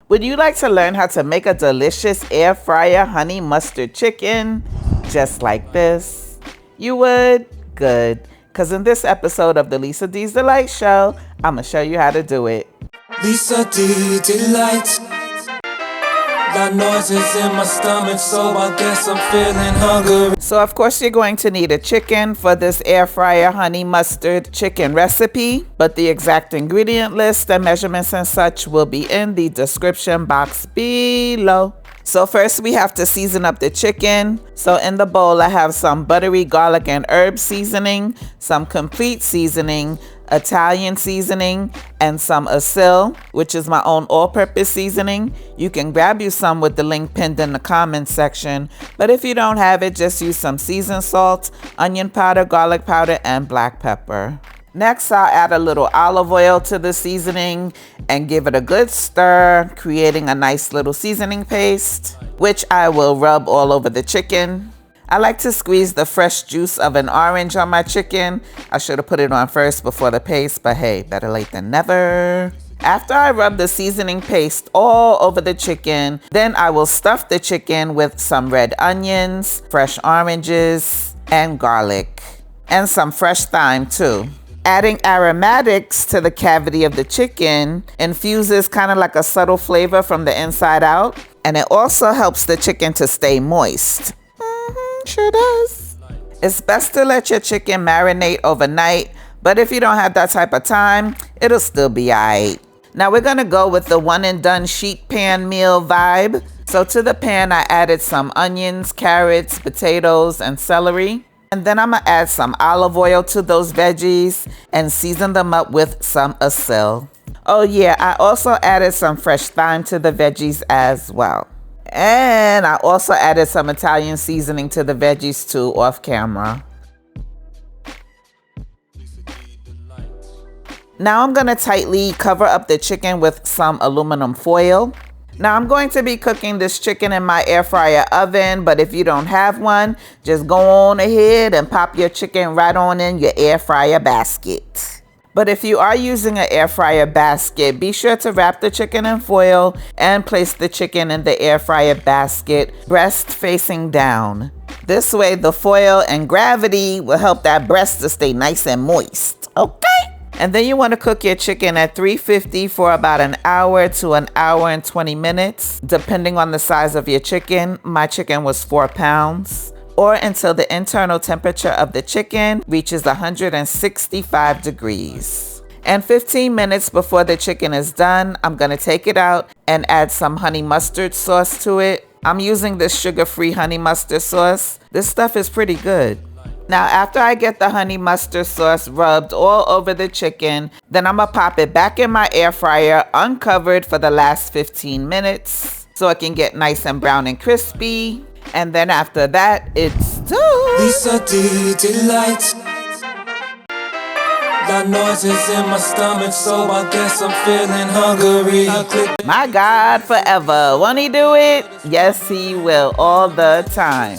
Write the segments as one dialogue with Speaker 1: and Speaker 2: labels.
Speaker 1: Would you like to learn how to make a delicious air fryer honey mustard chicken just like this? You would? Good. Because in this episode of the Lisa D's Delight Show, I'm going to show you how to do it.
Speaker 2: Lisa D Delight. Got noises in my stomach, so I guess I'm feeling hungry.
Speaker 1: So of course you're going to need a chicken for this air fryer honey mustard chicken recipe, but the exact ingredient list and measurements and such will be in the description box below. So first we have to season up the chicken. So in the bowl I have some buttery garlic and herb seasoning, some complete seasoning, Italian seasoning, and some ASIL, which is my own all-purpose seasoning. You can grab you some with the link pinned in the comments section, but if you don't have it, just use some seasoned salt, onion powder, garlic powder, and black pepper. Next, I'll add a little olive oil to the seasoning and give it a good stir, creating a nice little seasoning paste, which I will rub all over the chicken. I like to squeeze the fresh juice of an orange on my chicken. I should have put it on first before the paste, but hey, better late than never. After I rub the seasoning paste all over the chicken, then I will stuff the chicken with some red onions, fresh oranges, and garlic, and some fresh thyme too. Adding aromatics to the cavity of the chicken infuses kind of like a subtle flavor from the inside out, and it also helps the chicken to stay moist. Sure does. It's best to let your chicken marinate overnight, but if you don't have that type of time, it'll still be alright. Now we're gonna go with the one and done sheet pan meal vibe. So to the pan I added some onions, carrots, potatoes, and celery. And then I'm gonna add some olive oil to those veggies and season them up with some ASIL. Oh yeah, I also added some fresh thyme to the veggies as well. And I also added some Italian seasoning to the veggies too off camera. Now I'm gonna tightly cover up the chicken with some aluminum foil. Now I'm going to be cooking this chicken in my air fryer oven, but if you don't have one, just go on ahead and pop your chicken right on in your air fryer basket. But if you are using an air fryer basket, be sure to wrap the chicken in foil and place the chicken in the air fryer basket, breast facing down. This way the foil and gravity will help that breast to stay nice and moist, okay? And then you want to cook your chicken at 350 for about an hour to an hour and 20 minutes, depending on the size of your chicken. My chicken was 4 pounds. Or until the internal temperature of the chicken reaches 165 degrees. And 15 minutes before the chicken is done, I'm gonna take it out and add some honey mustard sauce to it. I'm using this sugar-free honey mustard sauce. This stuff is pretty good. Now, after I get the honey mustard sauce rubbed all over the chicken, then I'm gonna pop it back in my air fryer uncovered for the last 15 minutes so it can get nice and brown and crispy. And then after that, it's done.
Speaker 2: Lisa D Delight. Got noises in my stomach, so I guess I'm feeling hungry.
Speaker 1: My God, forever. Won't he do it? Yes, he will, all the time.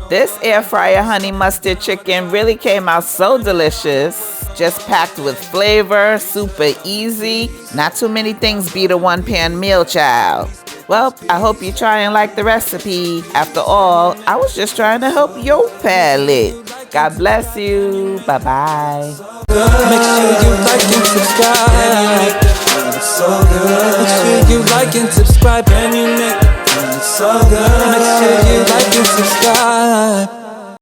Speaker 1: This air fryer honey mustard chicken really came out so delicious. Just packed with flavor, super easy. Not too many things beat a one-pan meal, child. Well, I hope you try and like the recipe. After all, I was just trying to help your palate. God bless you. Bye-bye.
Speaker 2: Make sure you like and subscribe. So good. Make sure you like and subscribe. And you make so good. Make sure you like and subscribe.